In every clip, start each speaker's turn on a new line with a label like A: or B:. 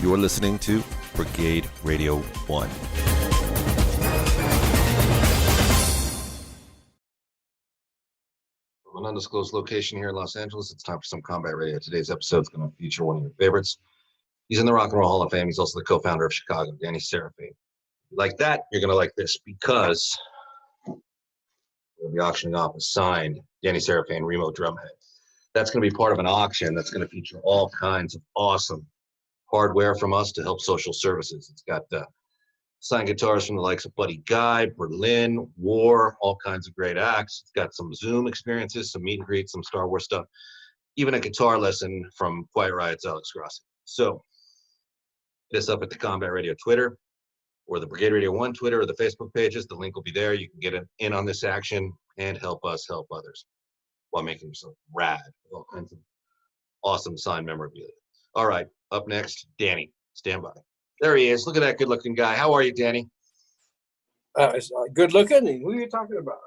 A: You're listening to Brigade-Radio-One.
B: From an undisclosed location here in Los Angeles, it's time for some combat radio. Today's episode is going to feature one of your favorites. He's in the Rock and Roll Hall of Fame. He's also the co-founder of Chicago, Danny Seraphine. If you like that, you're going to like this, because we'll be auctioning off a signed Danny Seraphine Remo drumhead. That's going to be part of an auction that's going to feature all kinds of awesome hardware from us to help social services. It's got signed guitars from the likes of Buddy Guy, Berlin, War, all kinds of great acts. It's got some Zoom experiences, some meet and greets, some Star Wars stuff, even a guitar lesson from Quiet Riot's Alex Grossi. So hit us up at the Combat Radio Twitter or the Brigade-Radio-One Twitter or the Facebook pages. The link will be there. You can get in on this action and help us help others while making yourself rad with all kinds of awesome signed memorabilia. All right, up next, Danny. Stand by. There he is. Look at that good-looking guy. How are you, Danny?
C: Good looking? Who are you talking about?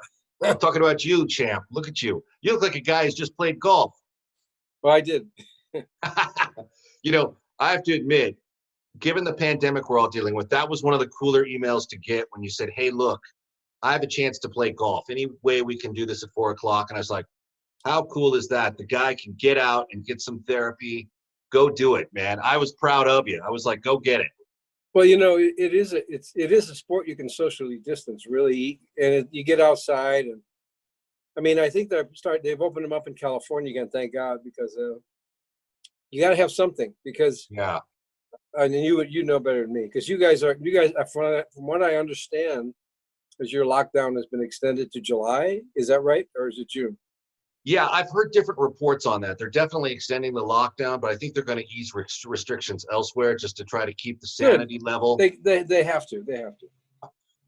B: I'm talking about you, champ. Look at you. You look like a guy who's just played golf.
C: Well, I did.
B: You know, I have to admit, given the pandemic we're all dealing with, that was one of the cooler emails to get when you said, hey, look, I have a chance to play golf. Any way we can do this at 4 o'clock? And I was like, how cool is that? The guy can get out and get some therapy. Go do it, man. I was proud of you. I was like, go get it.
C: Well, you know, it is a sport you can socially distance, really, and you get outside. And I mean, I think they've opened them up in California again, thank God, because you got to have something. Because
B: yeah,
C: and you know better than me, because you guys from what I understand, is your lockdown has been extended to July. Is that right, or is it June?
B: Yeah, I've heard different reports on that. They're definitely extending the lockdown, but I think they're going to ease restrictions elsewhere just to try to keep the sanity level.
C: They have to. They have to.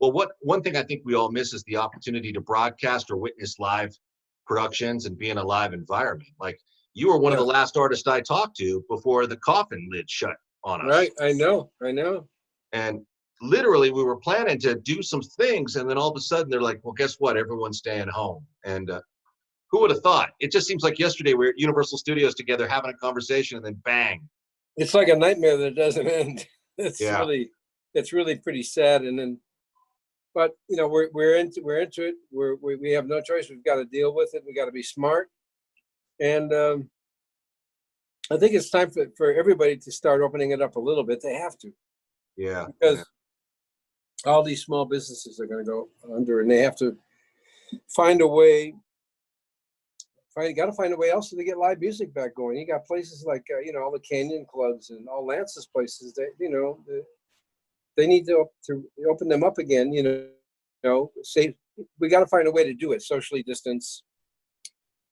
B: Well, one thing I think we all miss is the opportunity to broadcast or witness live productions and be in a live environment. Like, you were one of the last artists I talked to before the coffin lid shut on us.
C: Right, I know.
B: And literally, we were planning to do some things, and then all of a sudden, they're like, well, guess what? Everyone's staying home. And who would have thought? It just seems like yesterday we were at Universal Studios together having a conversation, and then bang.
C: It's like a nightmare that doesn't end. It's really pretty sad. And then, but you know, we're into it. We have no choice. We've got to deal with it. We got to be smart. And I think it's time for everybody to start opening it up a little bit. They have to.
B: Yeah.
C: Because all these small businesses are going to go under, and they have to find a way. You got to find a way else to get live music back going. You got places like all the Canyon clubs and all Lance's places that they need to open them up again. Say we got to find a way to do it socially distance.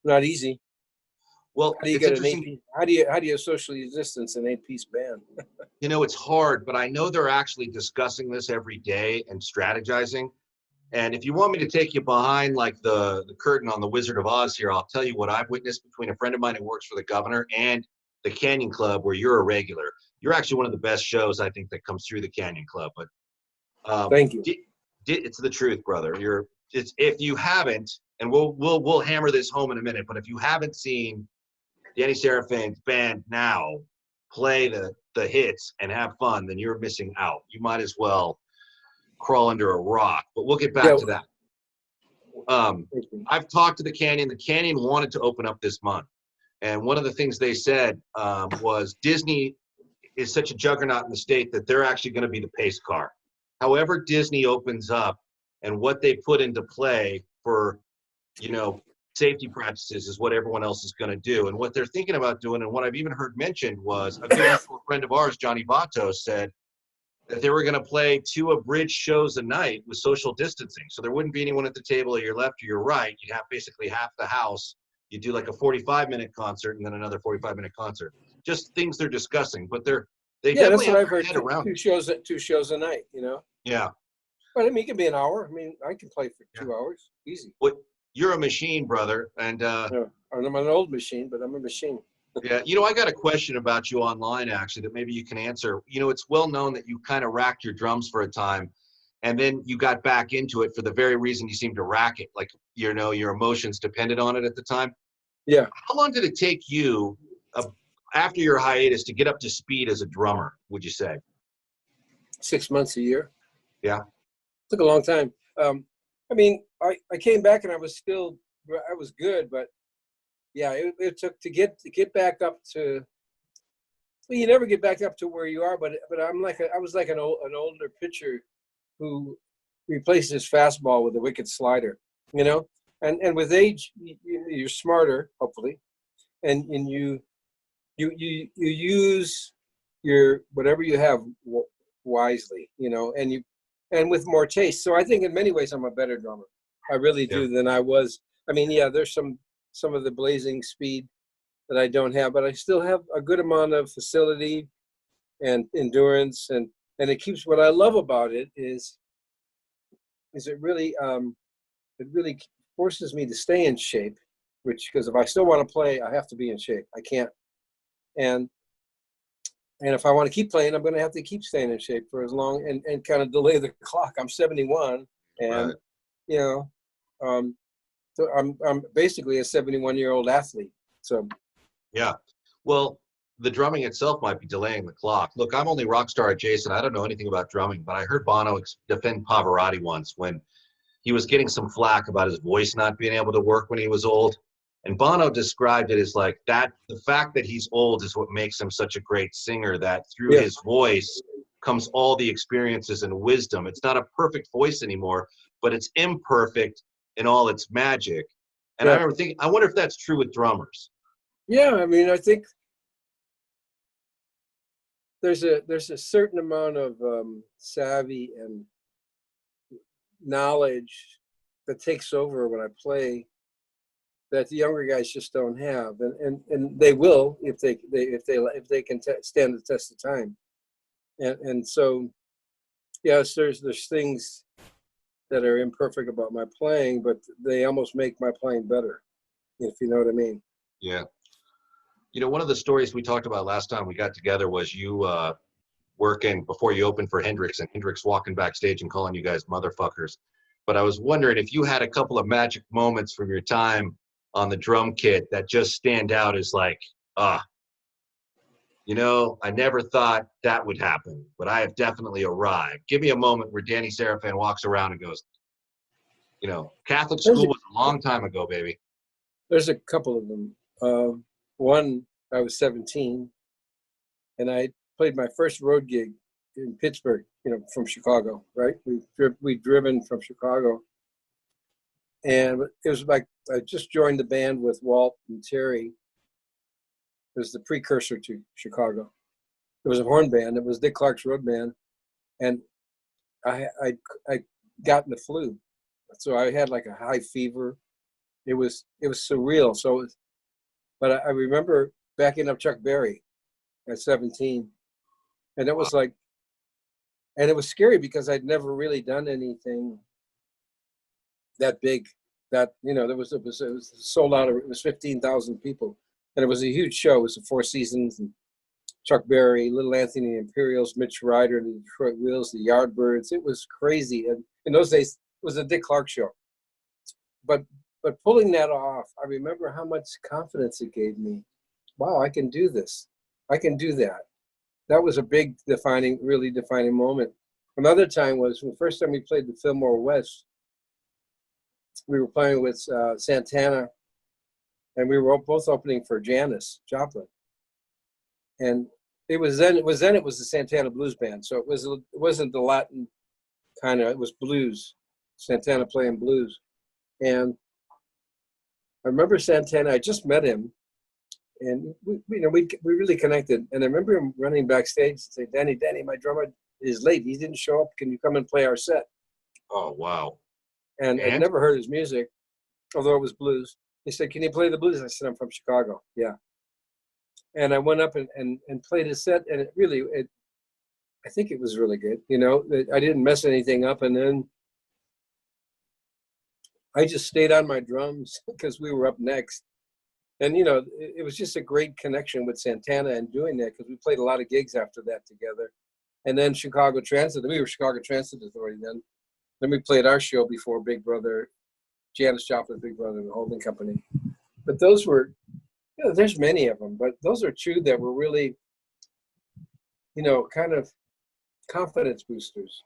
C: Not easy.
B: Well,
C: how do you get an 8-piece? How do you socially distance an 8-piece band?
B: It's hard, but I know they're actually discussing this every day and strategizing. And if you want me to take you behind like the curtain on the Wizard of Oz here, I'll tell you what I've witnessed between a friend of mine who works for the governor and the Canyon Club, where you're a regular. You're actually one of the best shows, I think, that comes through the Canyon Club. But
C: thank you.
B: It's the truth, brother. If you haven't, and we'll hammer this home in a minute, but if you haven't seen Danny Seraphine's band now play the hits and have fun, then you're missing out. You might as well crawl under a rock, but we'll get back to that. I've talked to the Canyon. The Canyon wanted to open up this month, and one of the things they said was Disney is such a juggernaut in the state that they're actually going to be the pace car. However Disney opens up and what they put into play for safety practices is what everyone else is going to do. And what they're thinking about doing, and what I've even heard mentioned, was a good friend of ours, Johnny Vatos, said that they were going to play 2 abridged shows a night with social distancing. So there wouldn't be anyone at the table at your left or your right. You'd have basically half the house. You do like a 45-minute concert and then another 45-minute concert. Just things they're discussing, but they definitely have their head around.
C: Two shows a night,
B: Yeah.
C: But I mean, it can be an hour. I mean, I can play for 2 hours, easy.
B: Well, you're a machine, brother, and
C: I'm an old machine, but I'm a machine.
B: Yeah, I got a question about you online, actually, that maybe you can answer. It's well known that you kind of racked your drums for a time, and then you got back into it for the very reason you seemed to rack it. Like, your emotions depended on it at the time.
C: Yeah.
B: How long did it take you, after your hiatus to get up to speed as a drummer, would you say?
C: 6 months, a year.
B: Yeah.
C: Took a long time. I mean, I came back and I was good, but yeah, it took to get back up to. Well, you never get back up to where you are, but I was like an older pitcher who replaced his fastball with a wicked slider, you know. And with age, you're smarter, hopefully, and you use your whatever you have wisely, you know, and with more taste. So I think in many ways I'm a better drummer. I really do than I was. I mean, yeah, there's some of the blazing speed that I don't have, but I still have a good amount of facility and endurance, and it keeps. What I love about it is it really forces me to stay in shape, because if I still want to play, I have to be in shape. I can't, and if I want to keep playing, I'm going to have to keep staying in shape for as long and kind of delay the clock. I'm 71, and you know, so I'm basically a 71-year-old athlete. So.
B: Yeah. Well, the drumming itself might be delaying the clock. Look, I'm only rock star adjacent. I don't know anything about drumming, but I heard Bono defend Pavarotti once when he was getting some flack about his voice not being able to work when he was old. And Bono described it as like that. The fact that he's old is what makes him such a great singer, that through his voice comes all the experiences and wisdom. It's not a perfect voice anymore, but it's imperfect in all its magic. And I remember thinking, I wonder if that's true with drummers.
C: Yeah, I mean, I think there's a certain amount of savvy and knowledge that takes over when I play that the younger guys just don't have, and they will if they can stand the test of time, and so yes, there's things that are imperfect about my playing, but they almost make my playing better, if you know what I mean.
B: Yeah. You know, one of the stories we talked about last time we got together was you working before you opened for Hendrix, and Hendrix walking backstage and calling you guys motherfuckers. But I was wondering if you had a couple of magic moments from your time on the drum kit that just stand out as like, you know, I never thought that would happen, but I have definitely arrived. Give me a moment where Danny Seraphine walks around and goes, you know, Catholic school was a long time ago, baby.
C: There's a couple of them. One, I was 17, and I played my first road gig in Pittsburgh, you know, from Chicago, right? We'd driven from Chicago. And it was like I just joined the band with Walt and Terry. It was the precursor to Chicago. It was a horn band. It was Dick Clark's road band. And I got the flu. So I had like a high fever. It was surreal. But I remember backing up Chuck Berry at 17. And it was like, and it was scary because I'd never really done anything that big. That, you know, it was sold out. It was 15,000 people. And it was a huge show. It was the Four Seasons and Chuck Berry, Little Anthony and the Imperials, Mitch Ryder and the Detroit Wheels, the Yardbirds. It was crazy. And in those days, it was a Dick Clark show. But pulling that off, I remember how much confidence it gave me. Wow, I can do this. I can do that. That was a big really defining moment. Another time was the first time we played the Fillmore West. We were playing with Santana, and we were both opening for Janis Joplin. And it was the Santana Blues Band. So it wasn't the Latin kind of, it was blues, Santana playing blues. And I remember Santana, I just met him, and we really connected. And I remember him running backstage and say, Danny, my drummer is late. He didn't show up. Can you come and play our set?
B: Oh, wow.
C: And I'd never heard his music, although it was blues. He said, can you play the blues? I said, I'm from Chicago. Yeah. And I went up and played his set, and I think it was really good. You know, I didn't mess anything up. And then I just stayed on my drums because we were up next. And, you know, it was just a great connection with Santana and doing that, because we played a lot of gigs after that together. And then Chicago Transit, we were Chicago Transit Authority then. Then we played our show before Big Brother, Janis Joplin, Big Brother, and the holding company. But those were You know, there's many of them, but those are two that were really, you know, kind of confidence boosters,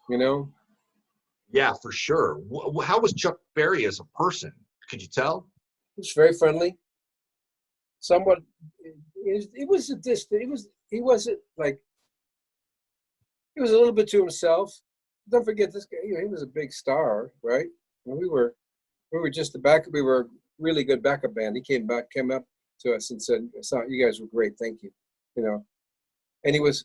C: you know?
B: Yeah, for sure. How was Chuck Berry as a person? Could you tell?
C: He was very friendly, somewhat, it was a distant, he wasn't like, he was a little bit to himself. Don't forget this guy, you know, he was a big star, right? And we were just we were a really good backup band. He came up to us and said, "You guys were great, thank you." You know, and he was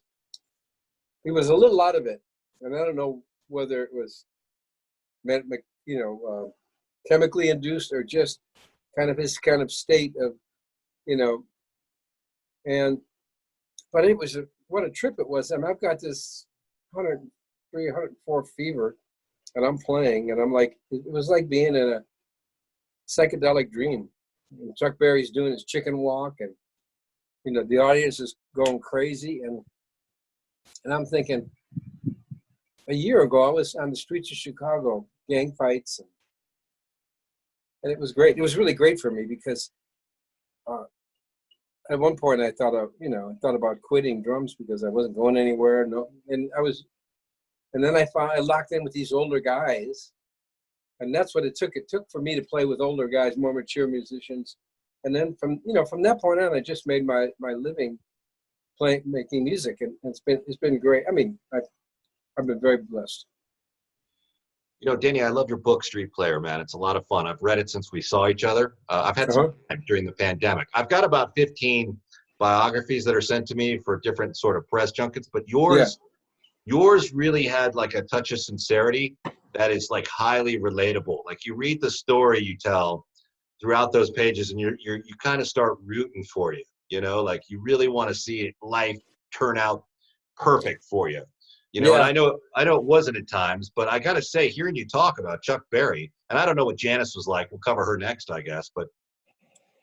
C: a little out of it, and I don't know whether it was you know, chemically induced or just kind of his kind of state of, you know, but it was what a trip it was. I mean, I've got this 103, 104 fever, and I'm playing, and I'm like, it was like being in a psychedelic dream. And Chuck Berry's doing his chicken walk, and you know, the audience is going crazy, and I'm thinking, a year ago I was on the streets of Chicago, gang fights, and it was great. It was really great for me because at one point I thought about quitting drums because I wasn't going anywhere. And then I locked in with these older guys, and that's what it took. It took for me to play with older guys, more mature musicians. And then from that point on, I just made my living making music, and it's been great. I mean, I've been very blessed.
B: You know, Danny, I love your book, Street Player, man. It's a lot of fun. I've read it since we saw each other. I've had some time during the pandemic. I've got about 15 biographies that are sent to me for different sort of press junkets, but yours really had like a touch of sincerity that is like highly relatable. Like you read the story you tell throughout those pages, and you kind of start rooting for you. You know, like you really want to see life turn out perfect for you. You know, and I know it wasn't at times, but I got to say, hearing you talk about Chuck Berry, and I don't know what Janice was like. We'll cover her next, I guess. But,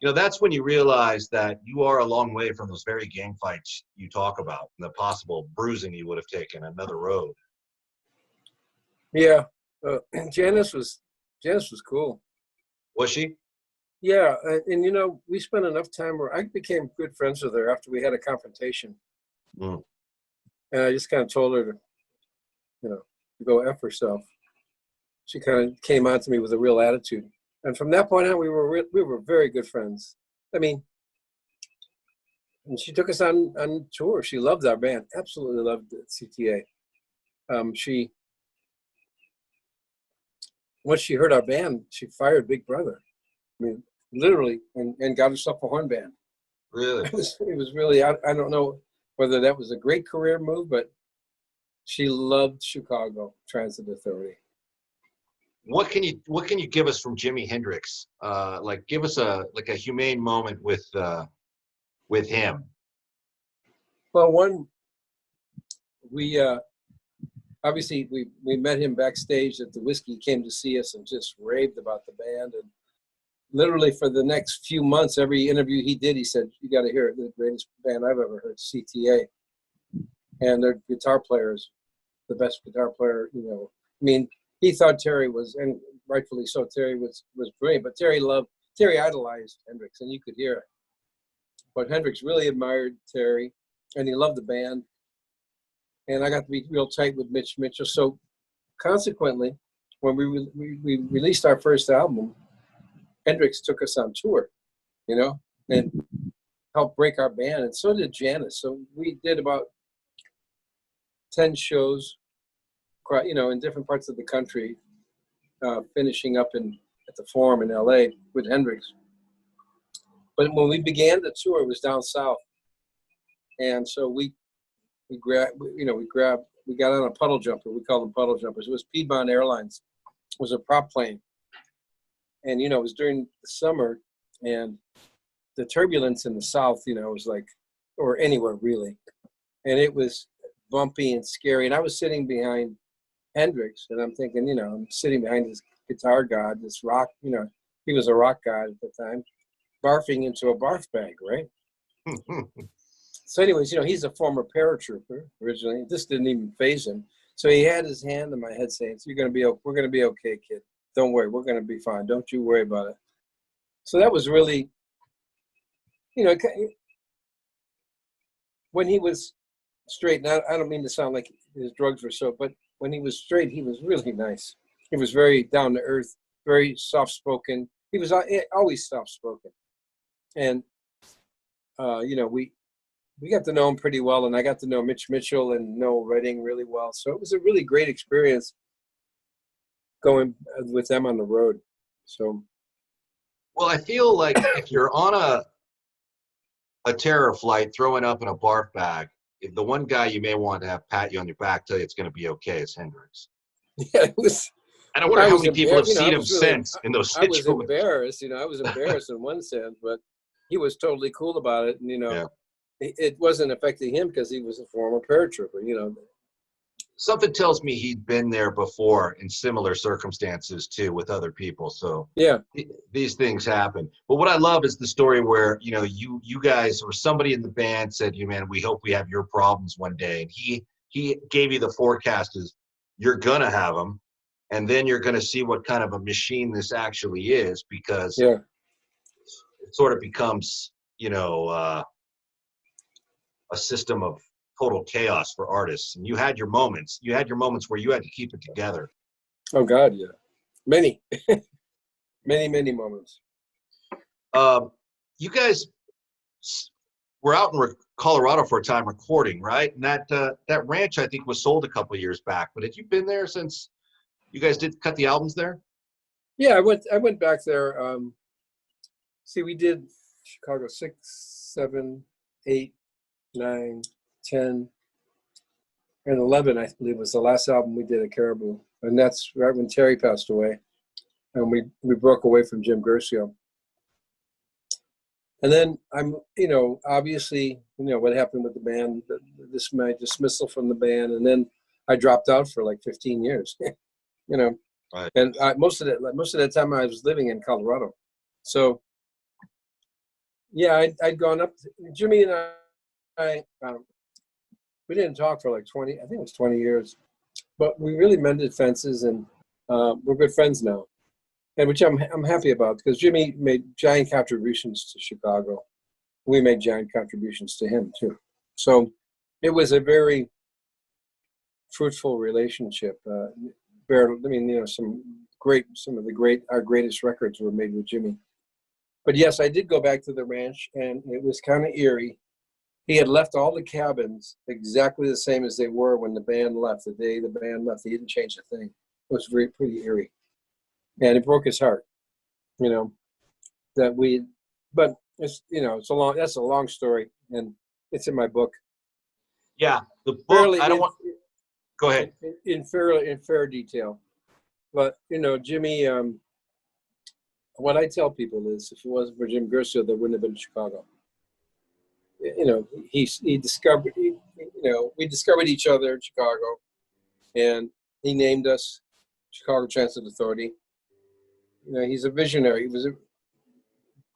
B: you know, that's when you realize that you are a long way from those very gang fights you talk about and the possible bruising you would have taken another road.
C: Yeah. Janice was cool.
B: Was she?
C: Yeah. And, you know, we spent enough time where I became good friends with her after we had a confrontation.
B: Mm.
C: And I just kind of told her to, you know, to go F herself. She kind of came on to me with a real attitude. And from that point on, we were very good friends. I mean, and she took us on tour. She loved our band, absolutely loved CTA. Once she heard our band, she fired Big Brother. I mean, literally, and got herself a horn band.
B: Really?
C: It was really, I don't know whether that was a great career move, but she loved Chicago Transit Authority.
B: What can you give us from Jimi Hendrix? Like give us a humane moment with him.
C: Well, we obviously we met him backstage at the Whiskey. He came to see us and just raved about the band. And literally for the next few months, every interview he did, he said, "You got to hear it. The greatest band I've ever heard, CTA." And their guitar player is the best guitar player, you know. I mean, he thought Terry was, and rightfully so, Terry was brilliant, but Terry idolized Hendrix, and you could hear it. But Hendrix really admired Terry, and he loved the band. And I got to be real tight with Mitch Mitchell. So consequently, when we released our first album, Hendrix took us on tour, you know, and helped break our band, and so did Janice. So we did about 10 shows, you know, in different parts of the country, finishing up at the Forum in LA with Hendrix. But when we began the tour, it was down south, and so we got on a puddle jumper. We called them puddle jumpers. It was Piedmont Airlines. It was a prop plane, and you know, it was during the summer, and the turbulence in the south, you know, was like, or anywhere really, and it was bumpy and scary. And I was sitting behind Hendrix, and I'm thinking, you know, I'm sitting behind this guitar god, this rock, you know, he was a rock god at the time, barfing into a barf bag, right? So anyways, you know, he's a former paratrooper originally. This didn't even faze him. So he had his hand on my head saying, we're going to be okay, kid. Don't worry. We're going to be fine. Don't you worry about it. So that was really, you know, when he was straight, and I don't mean to sound like his drugs were so, but when he was straight, he was really nice. He was very down to earth, very soft spoken. He was always soft spoken, and you know, we got to know him pretty well, and I got to know Mitch Mitchell and Noel Redding really well. So it was a really great experience going with them on the road. So,
B: well, I feel like if you're on a terror flight, throwing up in a barf bag, if the one guy you may want to have pat you on your back, tell you it's going to be okay, is Hendrix.
C: yeah, it was.
B: And I wonder how many people have
C: you know,
B: seen him
C: was really,
B: since in those
C: I was
B: situations.
C: embarrassed, you know, I was embarrassed in one sense, but he was totally cool about it. And, you know, it wasn't affecting him because he was a former paratrooper, you know.
B: Something tells me he'd been there before in similar circumstances too with other people. So
C: yeah,
B: these things happen. But what I love is the story where, you know, you guys or somebody in the band said, "You man, we hope we have your problems one day." And he gave you the forecast as you're gonna have them, and then you're gonna see what kind of a machine this actually is, because
C: yeah,
B: it sort of becomes, you know, a system of total chaos for artists. And you had your moments. You had your moments where you had to keep it together.
C: oh God, yeah, many, many moments.
B: You guys were out in Colorado for a time recording, right? And that ranch, I think, was sold a couple of years back. But had you been there since you guys did cut the albums there?
C: Yeah, I went back there. See, we did Chicago 6, 7, 8, 9, 10, and 11, I believe, was the last album we did at Caribou. And that's right when Terry passed away. And we broke away from Jim Guercio. And then you know, obviously, you know, what happened with the band, my dismissal from the band. And then I dropped out for like 15 years, you know.
B: Right.
C: And most of that time I was living in Colorado. So, yeah, I'd gone up. Jimmy and I we didn't talk for like 20, I think it was 20 years, but we really mended fences, and we're good friends now, and which I'm happy about, because Jimmy made giant contributions to Chicago. We made giant contributions to him too. So it was a very fruitful relationship. I mean, you know, our greatest records were made with Jimmy. But yes, I did go back to the ranch, and it was kind of eerie. He had left all the cabins exactly the same as they were when the band left. The day the band left, he didn't change a thing. It was pretty eerie, and it broke his heart. You know, but it's, you know, that's a long story, and it's in my book.
B: Yeah, the book. Go ahead.
C: In fair detail, but you know, Jimmy. What I tell people is, if it wasn't for Jim Guercio, there wouldn't have been Chicago. You know, we discovered each other in Chicago, and he named us Chicago Transit Authority. You know, he's a visionary. He was a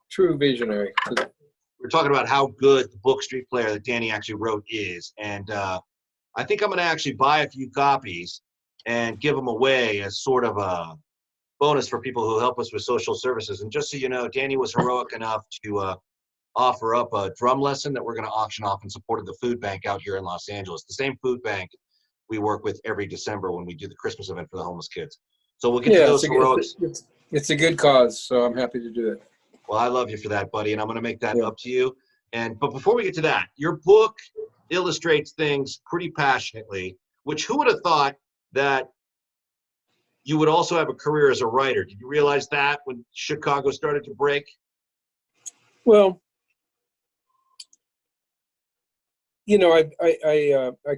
C: true visionary.
B: We're talking about how good the book Street Player that Danny actually wrote is, and I think I'm going to actually buy a few copies and give them away as sort of a bonus for people who help us with social services. And just so you know, Danny was heroic enough to offer up a drum lesson that we're going to auction off in support of the food bank out here in Los Angeles, the same food bank we work with every December when we do the Christmas event for the homeless kids. So we'll get to those heroics.
C: It's a good cause, so I'm happy to do it.
B: Well, I love you for that, buddy, and I'm going to make that up to you. But before we get to that, your book illustrates things pretty passionately, which who would have thought that you would also have a career as a writer? Did you realize that when Chicago started to break?
C: Well, you know, I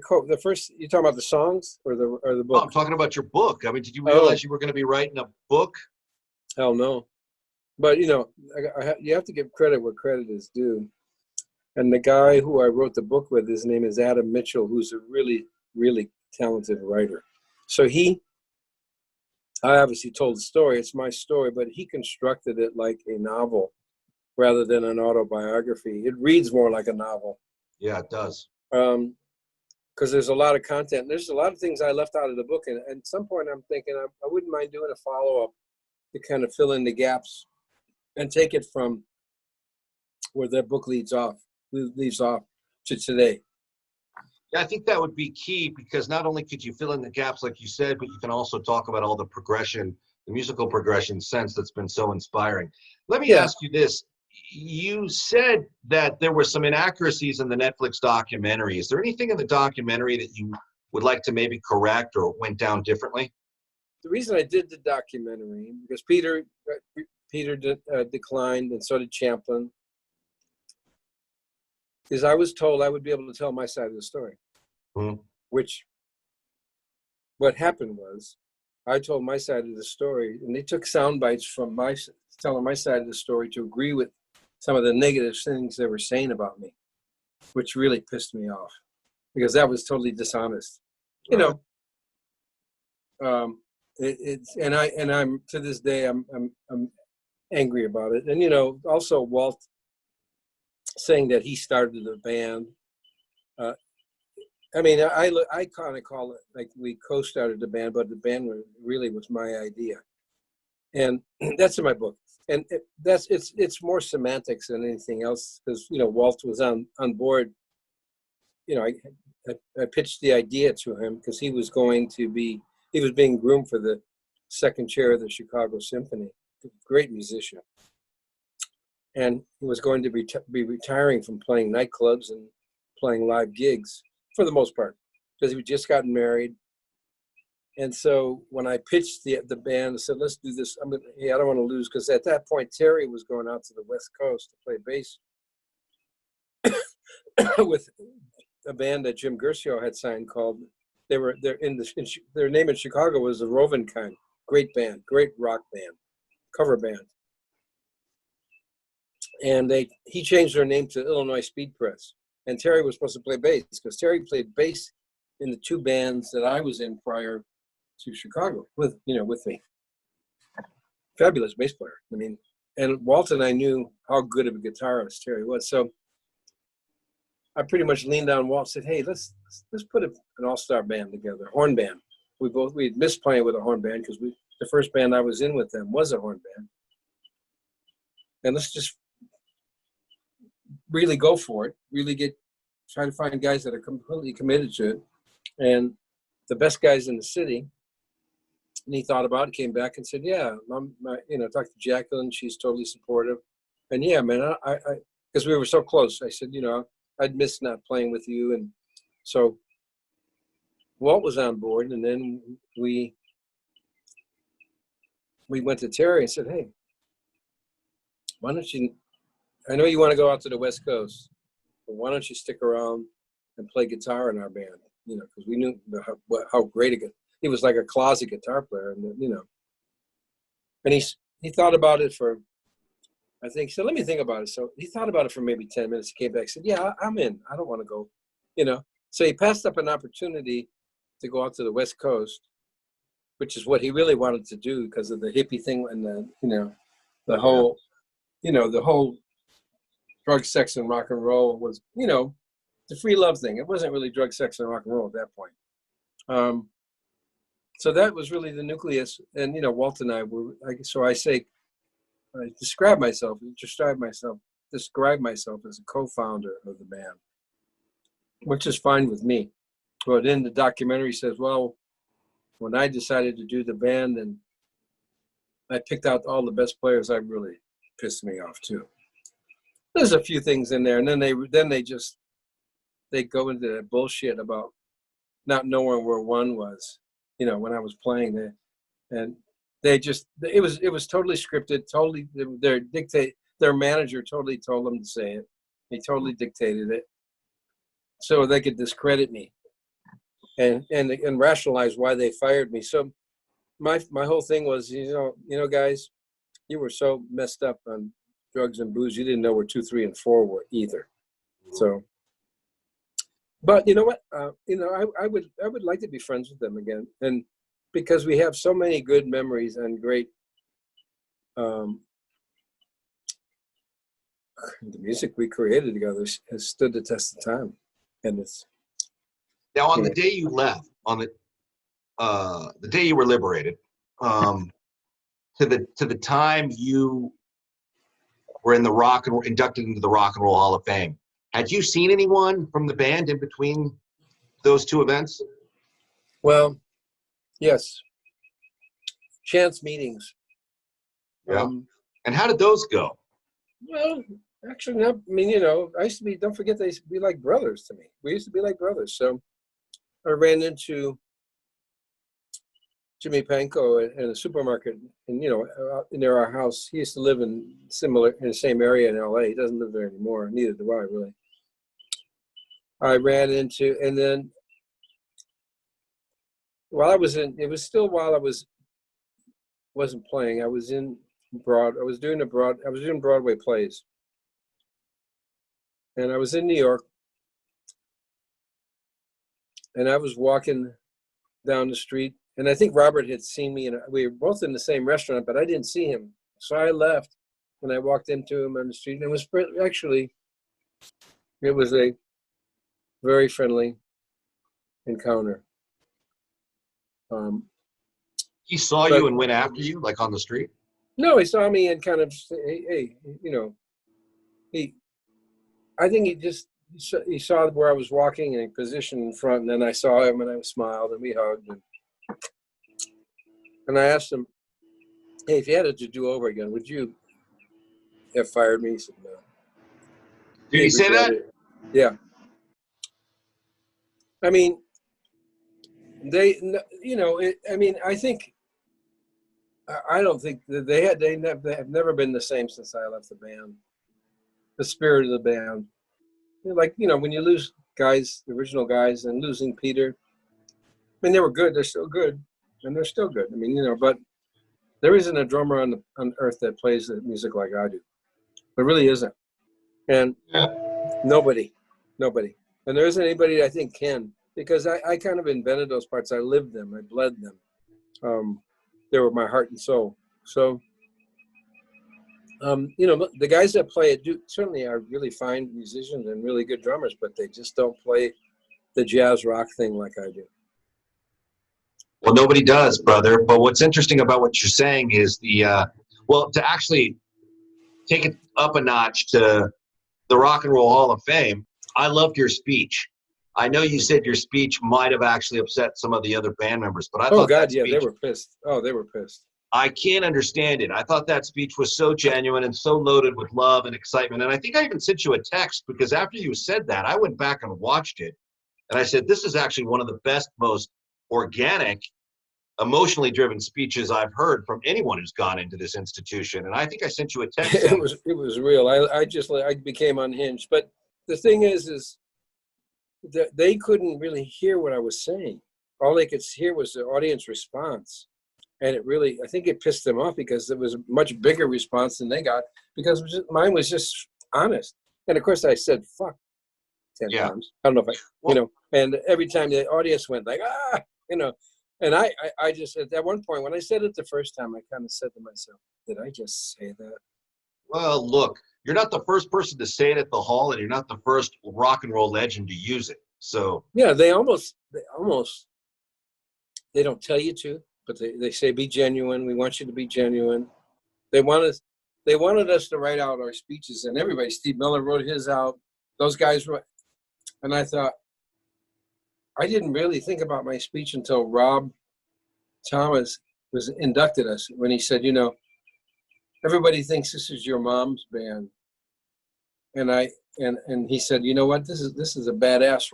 C: quote the first. You talking about the songs or the book?
B: Oh, I'm talking about your book. I mean, did you realize you were going to be writing a book?
C: Hell no. But you know, you have to give credit where credit is due. And the guy who I wrote the book with, his name is Adam Mitchell, who's a really, really talented writer. So I obviously told the story. It's my story, but he constructed it like a novel rather than an autobiography. It reads more like a novel.
B: Yeah, it does.
C: Because there's a lot of content. There's a lot of things I left out of the book. And at some point I'm thinking I wouldn't mind doing a follow-up to kind of fill in the gaps and take it from where that book leads off to today.
B: Yeah, I think that would be key, because not only could you fill in the gaps like you said, but you can also talk about all the progression, the musical progression sense that's been so inspiring. Let me ask you this. You said that there were some inaccuracies in the Netflix documentary. Is there anything in the documentary that you would like to maybe correct or went down differently?
C: The reason I did the documentary, because Peter declined, and so did Champlin, is I was told I would be able to tell my side of the story. Which, what happened was, I told my side of the story, and they took sound bites from telling my side of the story to agree with some of the negative things they were saying about me, which really pissed me off, because that was totally dishonest. Right. You know, I'm to this day I'm angry about it. And also Walt saying that he started the band. I mean, I kind of call it like we co-started the band, but the band really was my idea, and that's in my book. And it's more semantics than anything else, because Walt was on board. I pitched the idea to him because he was being groomed for the second chair of the Chicago Symphony, great musician, and he was going to be retiring from playing nightclubs and playing live gigs for the most part, because he had just gotten married. And so when I pitched the band, I said, let's do this. I don't want to lose, because at that point Terry was going out to the West Coast to play bass with a band that Jim Gersio had signed called, their name in Chicago was the Rovenkind. Great band, great rock band, cover band. And he changed their name to Illinois Speed Press. And Terry was supposed to play bass, because Terry played bass in the two bands that I was in prior to Chicago with me. Fabulous bass player. I mean, and Walt and I knew how good of a guitarist Terry was. So I pretty much leaned on Walt and said, hey, let's put an all-star band together, a horn band. We had missed playing with a horn band, because the first band I was in with them was a horn band. And let's just really go for it, try to find guys that are completely committed to it, and the best guys in the city. And he thought about it, came back and said, yeah, talked to Jacqueline, she's totally supportive. And yeah, man, I because we were so close, I said, I'd miss not playing with you. And so Walt was on board, and then we went to Terry and said, hey, why don't you, I know you want to go out to the West Coast, but why don't you stick around and play guitar in our band? Because we knew how great he was, like a closet guitar player, and and he thought about it for, I think, so let me think about it. So he thought about it for maybe 10 minutes. He came back and said, yeah, I'm in. I don't want to go, So he passed up an opportunity to go out to the West Coast, which is what he really wanted to do because of the hippie thing and the whole drug, sex, and rock and roll was, the free love thing. It wasn't really drug, sex, and rock and roll at that point. So that was really the nucleus. And, Walt and I were, I describe myself as a co-founder of the band, which is fine with me. But in the documentary says, well, when I decided to do the band and I picked out all the best players, that really pissed me off too. There's a few things in there, and then they go into that bullshit about not knowing where one was, when I was playing there, and it was totally scripted, totally their manager totally told them to say it. They totally dictated it so they could discredit me and rationalize why they fired me. So my whole thing was, guys, you were so messed up on drugs and booze, you didn't know where 2, 3, and 4 were either. So, but you know what? I would like to be friends with them again, and because we have so many good memories and great. The music we created together has stood the test of time, and it's.
B: Now, on the day you left, on the day you were liberated, to the time you were inducted into the Rock and Roll Hall of Fame. Had you seen anyone from the band in between those two events?
C: Well, yes. Chance meetings.
B: Yeah. And how did those go?
C: Well, actually, not, I mean, you know, I used to be, don't forget, they used to be like brothers to me. We used to be like brothers. So I ran into Jimmy Pankow in a supermarket, and, you know, near our house. He used to live in the same area in LA. He doesn't live there anymore. Neither do I, really. I ran into, and then while I was wasn't playing. I was doing Broadway plays. And I was in New York, and I was walking down the street, and I think Robert had seen me, and we were both in the same restaurant, but I didn't see him. So I left, and I walked into him on the street, and it was a very friendly encounter.
B: He saw you and went after you, like on the street?
C: No, he saw me and kind of, hey, you know, I think he saw where I was walking and he positioned in front, and then I saw him and I smiled and we hugged. And I asked him, hey, if you had it to do over again, would you have fired me? He said, no.
B: Did he say that?
C: Yeah. I mean, I don't think that they have never been the same since I left the band. The spirit of the band. Like, you know, when you lose guys, the original guys, and losing Peter, I mean, they were good. They're still good, and they're still good. I mean, you know, but there isn't a drummer on earth that plays the music like I do. There really isn't, and nobody, and there isn't anybody I think can, because I kind of invented those parts. I lived them. I bled them. They were my heart and soul. So. You know, the guys that play it certainly are really fine musicians and really good drummers, but they just don't play the jazz rock thing like I do.
B: Well, nobody does, brother. But what's interesting about what you're saying is to actually take it up a notch to the Rock and Roll Hall of Fame, I loved your speech. I know you said your speech might have actually upset some of the other band members, but I thought that speech,
C: they were pissed. Oh, they were pissed.
B: I can't understand it. I thought that speech was so genuine and so loaded with love and excitement. And I think I even sent you a text, because after you said that, I went back and watched it. And I said, this is actually one of the best, most organic, emotionally driven speeches I've heard from anyone who's gone into this institution. And I think I sent you a text.
C: It was real. I became unhinged. But the thing is that they couldn't really hear what I was saying. All they could hear was the audience response. And I think it pissed them off, because it was a much bigger response than they got, because mine was just honest. And of course I said, fuck 10 times. I don't know if you know, and every time the audience went like, you know, and I just, at one point when I said it the first time, I kind of said to myself, did I just say that?
B: Well, look, you're not the first person to say it at the hall, and you're not the first rock and roll legend to use it. So yeah,
C: they don't tell you to. But they say, be genuine. We want you to be genuine. They wanted us to write out our speeches, and everybody. Steve Miller wrote his out. Those guys wrote, and I thought, I didn't really think about my speech until Rob Thomas was inducted us, when he said, you know, everybody thinks this is your mom's band, and he said, you know what, this is a badass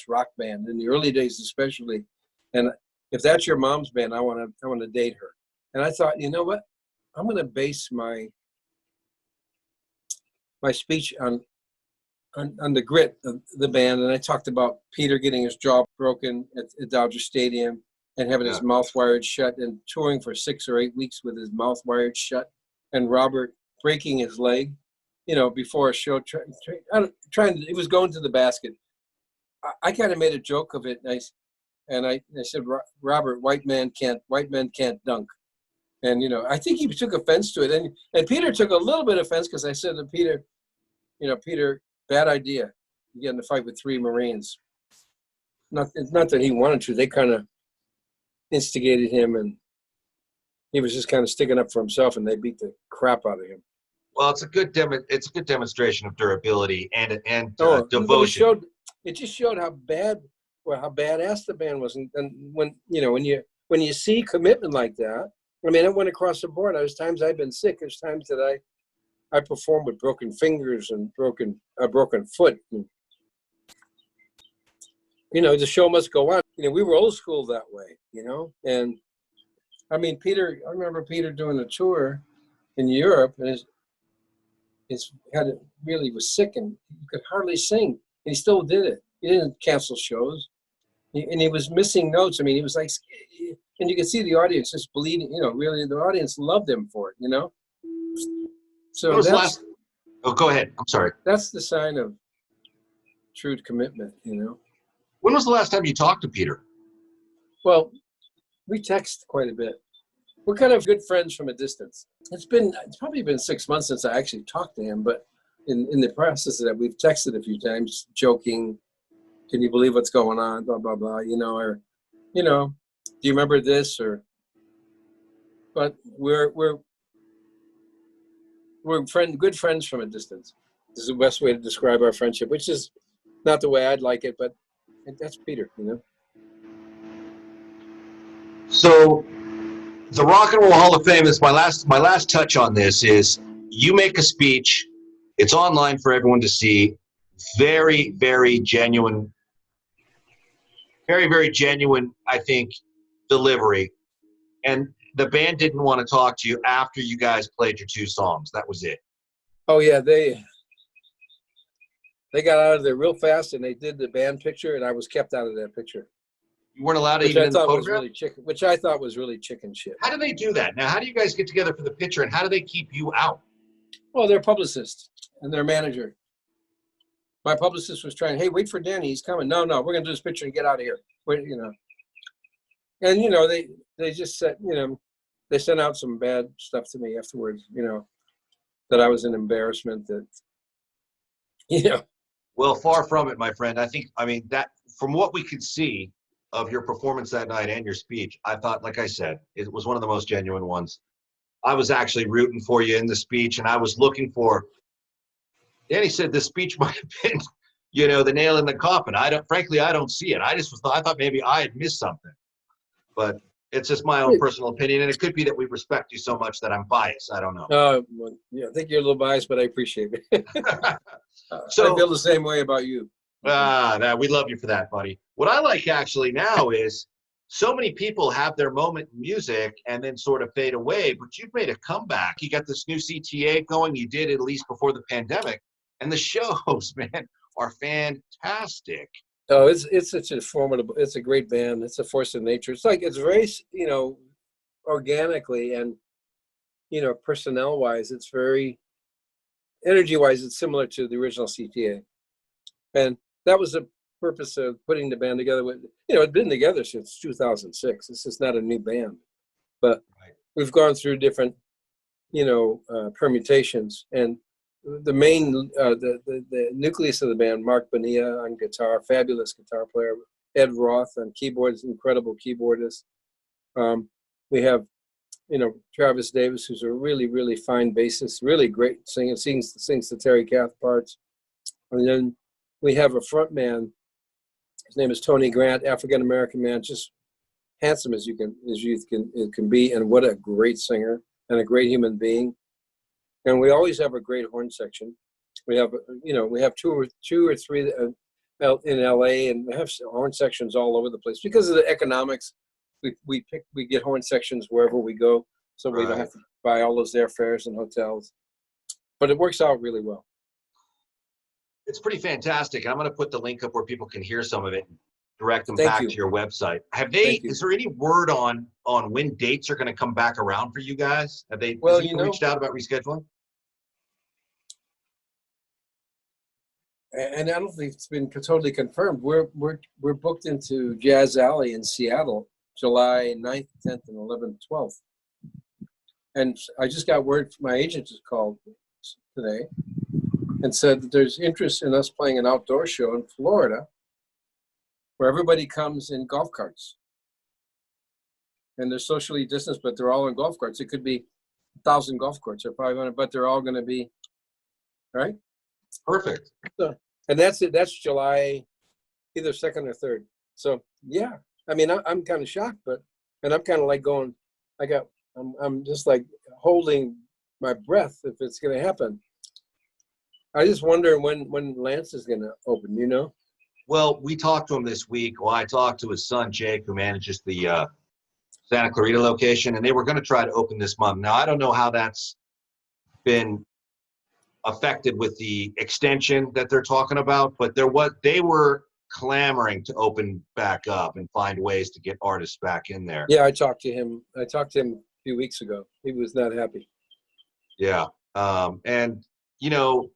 C: rock band in the early days, especially, and if that's your mom's band, I want to date her. And I thought, you know what? I'm going to base my speech on the grit of the band. And I talked about Peter getting his jaw broken at Dodger Stadium and having his mouth wired shut, and touring for 6 or 8 weeks with his mouth wired shut, and Robert breaking his leg, you know, before a show. It was going to the basket. I kind of made a joke of it. And I said, Robert, white men can't dunk. And, you know, I think he took offense to it. And Peter took a little bit of offense, because I said to Peter, you know, Peter, bad idea. You get in a fight with 3 Marines. It's not that he wanted to. They kind of instigated him, and he was just kind of sticking up for himself, and they beat the crap out of him.
B: Well, it's a good demonstration of durability and
C: But
B: devotion.
C: it just showed how badass the band was. And when you see commitment like that, I mean, it went across the board. There's times I've been sick. There's times that I performed with broken fingers and a broken foot. And, the show must go on. We were old school that way, and I mean, I remember Peter doing a tour in Europe, and really was sick and he could hardly sing, and he still did it. He didn't cancel shows, and he was missing notes. I mean, he was like, and you could see the audience just bleeding. Really, the audience loved him for it. So
B: Oh, go ahead. I'm sorry.
C: That's the sign of true commitment.
B: When was the last time you talked to Peter?
C: Well, we text quite a bit. We're kind of good friends from a distance. It's probably been 6 months since I actually talked to him, but in the process of that, we've texted a few times, joking. Can you believe what's going on? Blah blah blah. Or, do you remember this? But we're good friends from a distance. This is the best way to describe our friendship, which is not the way I'd like it, but that's Peter.
B: So, the Rock and Roll Hall of Fame is my last touch on this. Is you make a speech, it's online for everyone to see. Very, very genuine. Very, very genuine. I think delivery, and the band didn't want to talk to you after you guys played your 2 songs. That was it.
C: Oh yeah, they got out of there real fast, and they did the band picture, and I was kept out of that picture.
B: You weren't allowed to even in the photograph?
C: Which I thought was really chicken shit.
B: How do they do that? Now, how do you guys get together for the picture, and how do they keep you out?
C: Well, their publicist and their manager. My publicist was trying, hey, wait for Danny, he's coming. No, we're going to do this picture and get out of here. Wait, And, they just said, they sent out some bad stuff to me afterwards, that I was an embarrassment, that,
B: Well, far from it, my friend. That from what we could see of your performance that night and your speech, I thought, like I said, it was one of the most genuine ones. I was actually rooting for you in the speech, and I was looking for. Danny said this speech might have been, the nail in the coffin. Frankly, I don't see it. I thought maybe I had missed something, but it's just my own personal opinion, and it could be that we respect you so much that I'm biased. I don't know.
C: Well, I think you're a little biased, but I appreciate it.
B: So
C: I feel the same way about you.
B: We love you for that, buddy. What I like actually now is so many people have their moment in music and then sort of fade away, but you've made a comeback. You got this new CTA going. You did at least before the pandemic, and the shows, man, are fantastic.
C: Oh, it's such a formidable. It's a great band. It's a force of nature. It's like it's very, organically and, personnel-wise, it's very energy-wise. It's similar to the original CTA, and that was the purpose of putting the band together. With it'd been together since 2006. This is not a new band, but we've gone through different, permutations. And the main, the nucleus of the band, Mark Bonilla on guitar, fabulous guitar player. Ed Roth on keyboards, incredible keyboardist. We have, Travis Davis, who's a really, really fine bassist, really great singer, sings the Terry Kath parts. And then we have a front man. His name is Tony Grant, African-American man, just handsome as youth can be, and what a great singer and a great human being. And we always have a great horn section. We have, we have two or three in LA, and we have horn sections all over the place because of the economics. We get horn sections wherever we go, so we don't have to buy all those airfares and hotels. But it works out really well.
B: It's pretty fantastic. I'm going to put the link up where people can hear some of it and direct them back to your website. Is there any word on when dates are going to come back around for you guys? Has anyone reached out about rescheduling?
C: And I don't think it's been totally confirmed. We're booked into Jazz Alley in Seattle, July 9th, 10th, and 11th, 12th. And I just got word from my agent just called today and said that there's interest in us playing an outdoor show in Florida where everybody comes in golf carts. And they're socially distanced, but they're all in golf carts. It could be 1,000 golf courses or 500, but they're all going to be, right?
B: Perfect.
C: So, and that's it. That's July, either 2nd or 3rd. So yeah, I mean, I'm kind of shocked, and I'm kind of like going, I'm just like holding my breath if it's going to happen. I just wonder when Lance is going to open, you know?
B: Well, we talked to him this week. Well, I talked to his son, Jake, who manages the Santa Clarita location, and they were going to try to open this month. Now, I don't know how that's been affected with the extension that they're talking about, but they were clamoring to open back up and find ways to get artists back in there.
C: Yeah, I talked to him a few weeks ago. He was not happy.
B: Yeah. And, you know,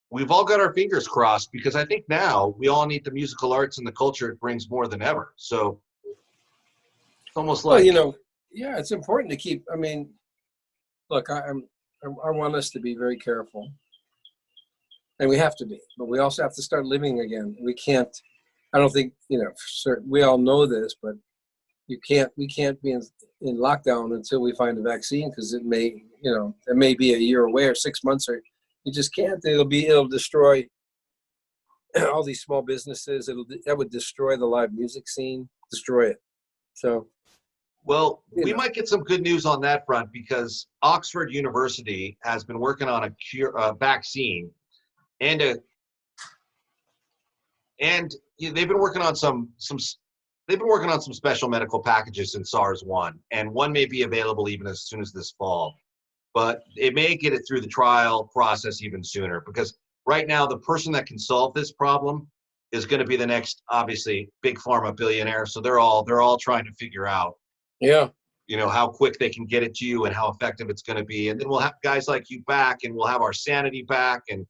B: we've all got our fingers crossed because I think now we all need the musical arts and the culture it brings more than ever. So it's almost like,
C: Well, you know, yeah, it's important to keep, I mean, look, I want us to be very careful. And we have to be, but we also have to start living again. We can't, I don't think, you know, we all know this, but we can't be in lockdown until we find a vaccine, because it may be a year away or 6 months, or you just can't. It'll destroy all these small businesses. That would destroy the live music scene, destroy it. So,
B: well, we might get some good news on that front, because Oxford University has been working on a vaccine, and they've been working on some special medical packages in SARS-1, and one may be available even as soon as this fall. But it may get it through the trial process even sooner, because right now the person that can solve this problem is going to be the next, obviously, big pharma billionaire. So they're all trying to figure out,
C: yeah,
B: you know, how quick they can get it to you and how effective it's going to be. And then we'll have guys like you back, and we'll have our sanity back, and,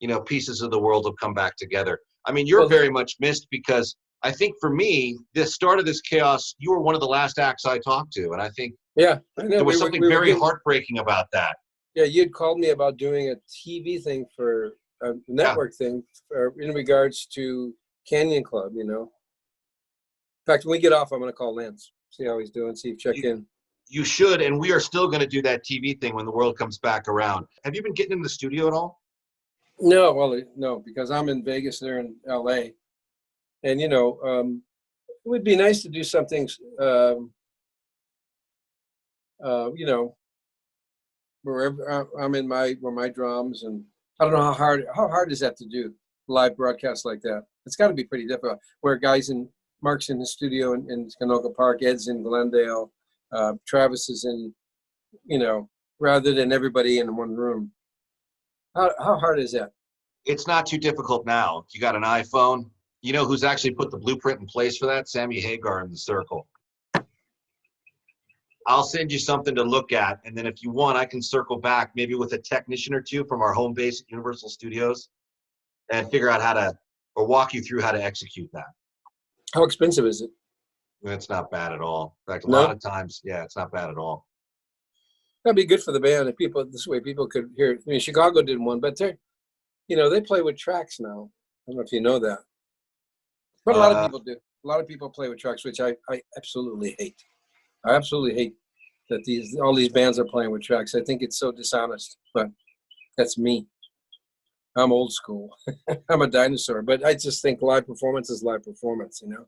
B: you know, pieces of the world will come back together. I mean, you're very much missed, because I think for me, the start of this chaos, you were one of the last acts I talked to. And I think
C: yeah, I know.
B: there was something very heartbreaking about that.
C: Yeah, you'd called me about doing a TV thing for a network thing in regards to Canyon Club, you know. In fact, when we get off, I'm going to call Lance, see how he's doing, check in.
B: You should, and we are still going to do that TV thing when the world comes back around. Have you been getting in the studio at all?
C: No, well, no, because I'm in Vegas, they're in LA. And, you know, it would be nice to do something, you know, wherever I'm in where my drums, and I don't know how hard is that to do, live broadcast like that. It's got to be pretty difficult. Where Mark's in the studio in Canoga Park, Ed's in Glendale, Travis is in, you know, rather than everybody in one room. How hard is that?
B: It's not too difficult now. You got an iPhone. You know who's actually put the blueprint in place for that? Sammy Hagar in the Circle. I'll send you something to look at, and then if you want, I can circle back maybe with a technician or two from our home base at Universal Studios and figure out or walk you through how to execute that.
C: How expensive is it?
B: It's not bad at all. In fact, a lot of times, yeah, it's not bad at all.
C: That'd be good for the band, and this way people could hear it. I mean, Chicago did one, but they play with tracks now. I don't know if you know that. But a lot of people do. A lot of people play with tracks, which I absolutely hate. I absolutely hate that all these bands are playing with tracks. I think it's so dishonest, but that's me. I'm old school. I'm a dinosaur, but I just think live performance is live performance, you know.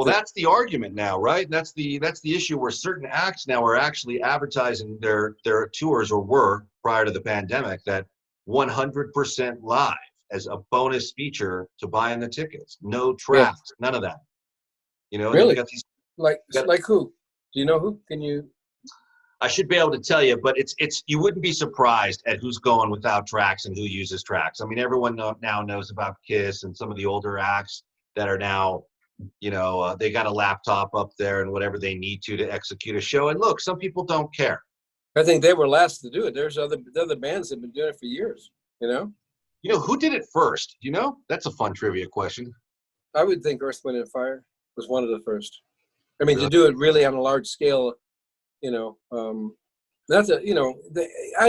B: That's the argument now, right? That's the issue, where certain acts now are actually advertising their tours, or were prior to the pandemic, that 100% live as a bonus feature to buying the tickets. No tracks, none of that. You know,
C: really?
B: Got these,
C: like who? Do you know who? Can you?
B: I should be able to tell you, but it's you wouldn't be surprised at who's going without tracks and who uses tracks. I mean, everyone now knows about Kiss and some of the older acts that are now, you know, they got a laptop up there and whatever they need to execute a show. And look, some people don't care.
C: I think they were last to do it. There's other bands that have been doing it for years, you know?
B: You know, who did it first? Do you know? That's a fun trivia question.
C: I would think Earth, Wind & Fire was one of the first. I mean,
B: Really?
C: to do it really on a large scale, you know, I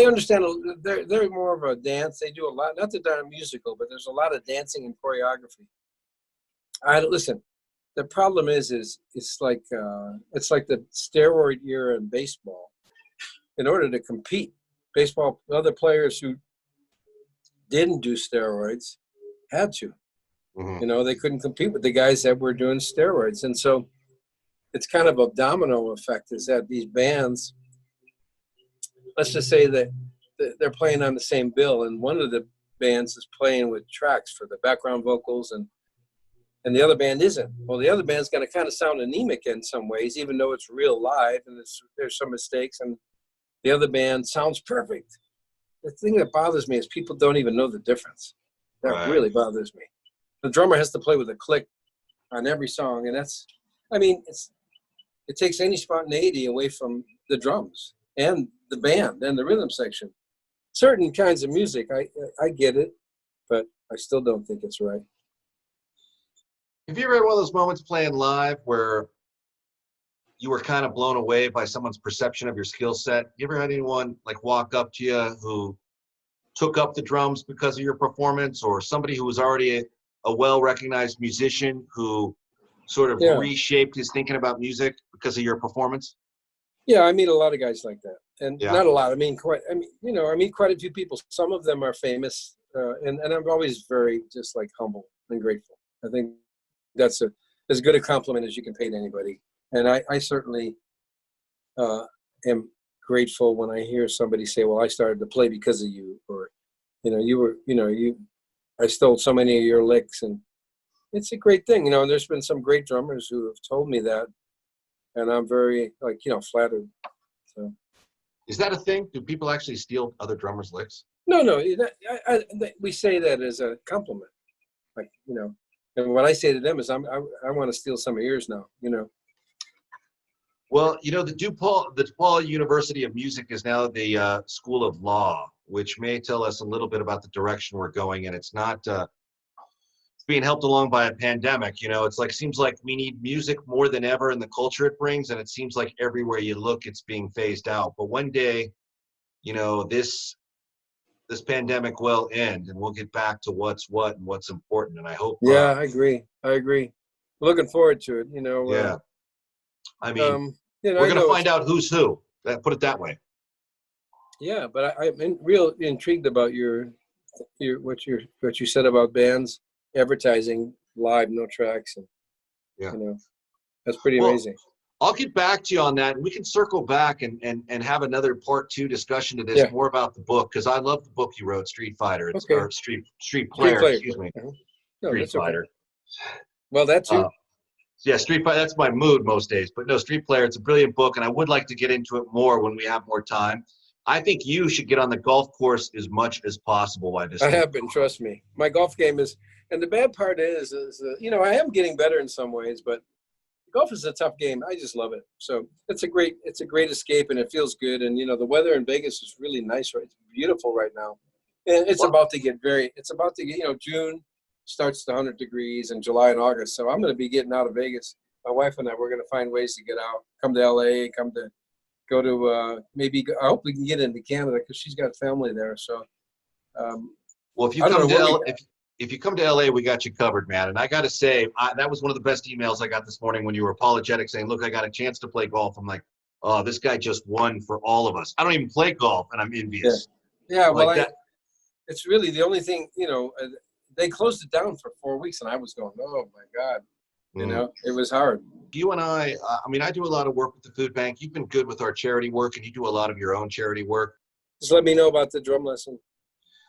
C: understand they're more of a dance. They do a lot, not that they're musical, but there's a lot of dancing and choreography. Listen, the problem is it's like the steroid era in baseball. in order to compete. Baseball, other players who didn't do steroids had to.
B: Mhm.
C: You know, they couldn't compete with the guys that were doing steroids. And so it's kind of a domino effect, is that these bands, let's just say that they're playing on the same bill, and one of the bands is playing with tracks for the background vocals, and the other band isn't. Well, the other band's going to kind of sound anemic in some ways, even though it's real live and there's some mistakes, and the other band sounds perfect. The thing that bothers me is people don't even know the difference. That
B: Right.
C: really bothers me. The drummer has to play with a click on every song, and it takes any spontaneity away from the drums and the band and the rhythm section. Certain kinds of music, I get it, but I still don't think it's right.
B: Have you ever had one of those moments playing live where you were kind of blown away by someone's perception of your skill set? You ever had anyone like walk up to you who took up the drums because of your performance, or somebody who was already a well-recognized musician who sort of reshaped his thinking about music because of your performance?
C: Yeah, I meet a lot of guys like that, and
B: Yeah.
C: not a lot. I mean, I meet quite a few people. Some of them are famous, and I'm always very just like humble and grateful. I think that's as good a compliment as you can pay to anybody. And I certainly am grateful when I hear somebody say, "Well, I started to play because of you," or, I stole so many of your licks, and it's a great thing, And there's been some great drummers who have told me that, and I'm very flattered. So.
B: Is that a thing? Do people actually steal other drummers' licks?
C: No. We say that as a compliment, And what I say to them is, I want to steal some of yours now,
B: Well, the DePaul University of Music is now the School of Law, which may tell us a little bit about the direction we're going in. It's not it's being helped along by a pandemic. Seems like we need music more than ever and the culture it brings, and it seems like everywhere you look, it's being phased out. But one day, this pandemic will end, and we'll get back to what's what and what's important. And I hope.
C: Yeah, I agree. Looking forward to it.
B: Yeah. I mean, we're going to find out who's who. Put it that way.
C: Yeah, but I'm real intrigued about what you said about bands advertising live, no tracks, and that's pretty amazing.
B: I'll get back to you on that. We can circle back and have another part 2 discussion to this, more about the book, because I love the book you wrote, Street Fighter. Or Street Player, excuse me.
C: No,
B: Street Fighter.
C: Okay. Well, that's you.
B: Yeah, Street Fighter, that's my mood most days. But no, Street Player, it's a brilliant book, and I would like to get into it more when we have more time. I think you should get on the golf course as much as possible while this.
C: I have been, trust me. My golf game is, and the bad part is I am getting better in some ways, but golf is a tough game. I just love it. So it's a great escape, and it feels good. And the weather in Vegas is really nice, right? It's beautiful right now, and it's about to get June starts to 100 degrees in July and August. So I'm going to be getting out of Vegas. My wife and I, we're going to find ways to get out, come to LA, go to maybe. I hope we can get into Canada because she's got family there. So.
B: Well, if you come to LA, we got you covered, man. And I got to say, that was one of the best emails I got this morning when you were apologetic, saying, "Look, I got a chance to play golf." I'm like, "Oh, this guy just won for all of us." I don't even play golf, and I'm envious.
C: Yeah. Well, it's really the only thing. They closed it down for 4 weeks, and I was going, "Oh my God." It was hard.
B: You and I do a lot of work with the food bank. You've been good with our charity work, and you do a lot of your own charity work.
C: Just let me know about the drum lesson.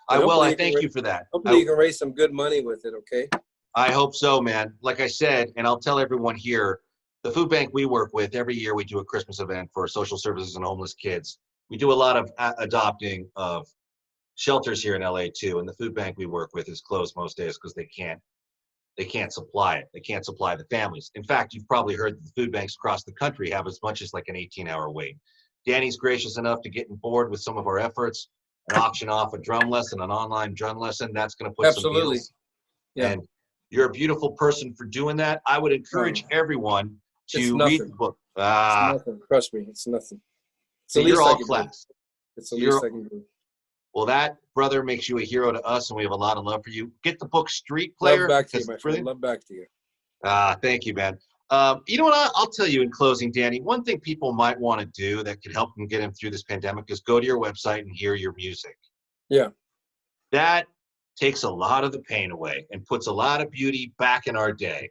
B: I will. I thank you for that.
C: Hopefully you can raise some good money with it, okay?
B: I hope so, man. Like I said, and I'll tell everyone here, the food bank we work with, every year we do a Christmas event for social services and homeless kids. We do a lot of adopting of shelters here in LA too, and the food bank we work with is closed most days because they can't supply it. They can't supply the families. In fact, you've probably heard that the food banks across the country have as much as like an 18-hour wait. Danny's gracious enough to get on board with some of our efforts and auction off a drum lesson, an online drum lesson. That's going to put some deals. Yeah. And you're a beautiful person for doing that. I would encourage everyone to read the book.
C: It's nothing. Trust me, it's nothing.
B: So you're all class.
C: It's the least I can do.
B: Well, that, brother, makes you a hero to us, and we have a lot of love for you. Get the book Street Player.
C: Love back to you, my friend. Love back to you.
B: Thank you, man. You know what? I'll tell you in closing, Danny, one thing people might want to do that could help them get them through this pandemic is go to your website and hear your music.
C: Yeah.
B: That takes a lot of the pain away and puts a lot of beauty back in our day.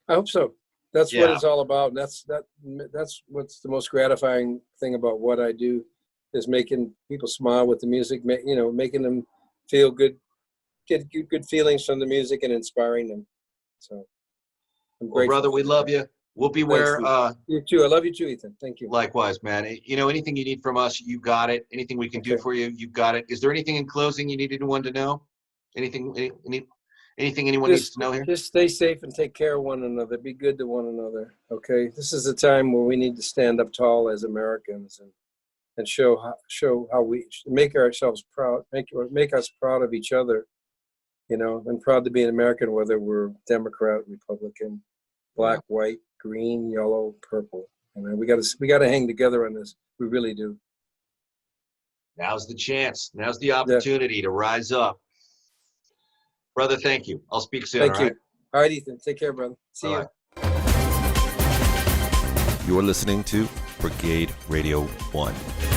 C: I hope so. That's what
B: Yeah.
C: it's all about. And that's what's the most gratifying thing about what I do is making people smile with the music, making them feel good, get good feelings from the music and inspiring them. So I'm
B: Well,
C: grateful.
B: brother, we love you. We'll be where,
C: you too. I love you too, Ethan. Thank you.
B: likewise, man. You know, anything you need from us, you got it. Anything we can do for you, you got it. Is there anything in closing you need anyone to know? Anything anyone needs to know here?
C: Just stay safe and take care of one another. Be good to one another. Okay. This is a time where we need to stand up tall as Americans and show how we make ourselves proud, make us proud of each other, and proud to be an American, whether we're Democrat, Republican, black, white, green, yellow, purple. We got to hang together on this. We really do.
B: Now's the chance. Now's the opportunity to rise up. Brother, thank you. I'll speak soon.
C: Thank you.
B: Right?
C: All right, Ethan. Take care, brother. See you.
A: You're listening to Brigade Radio 1.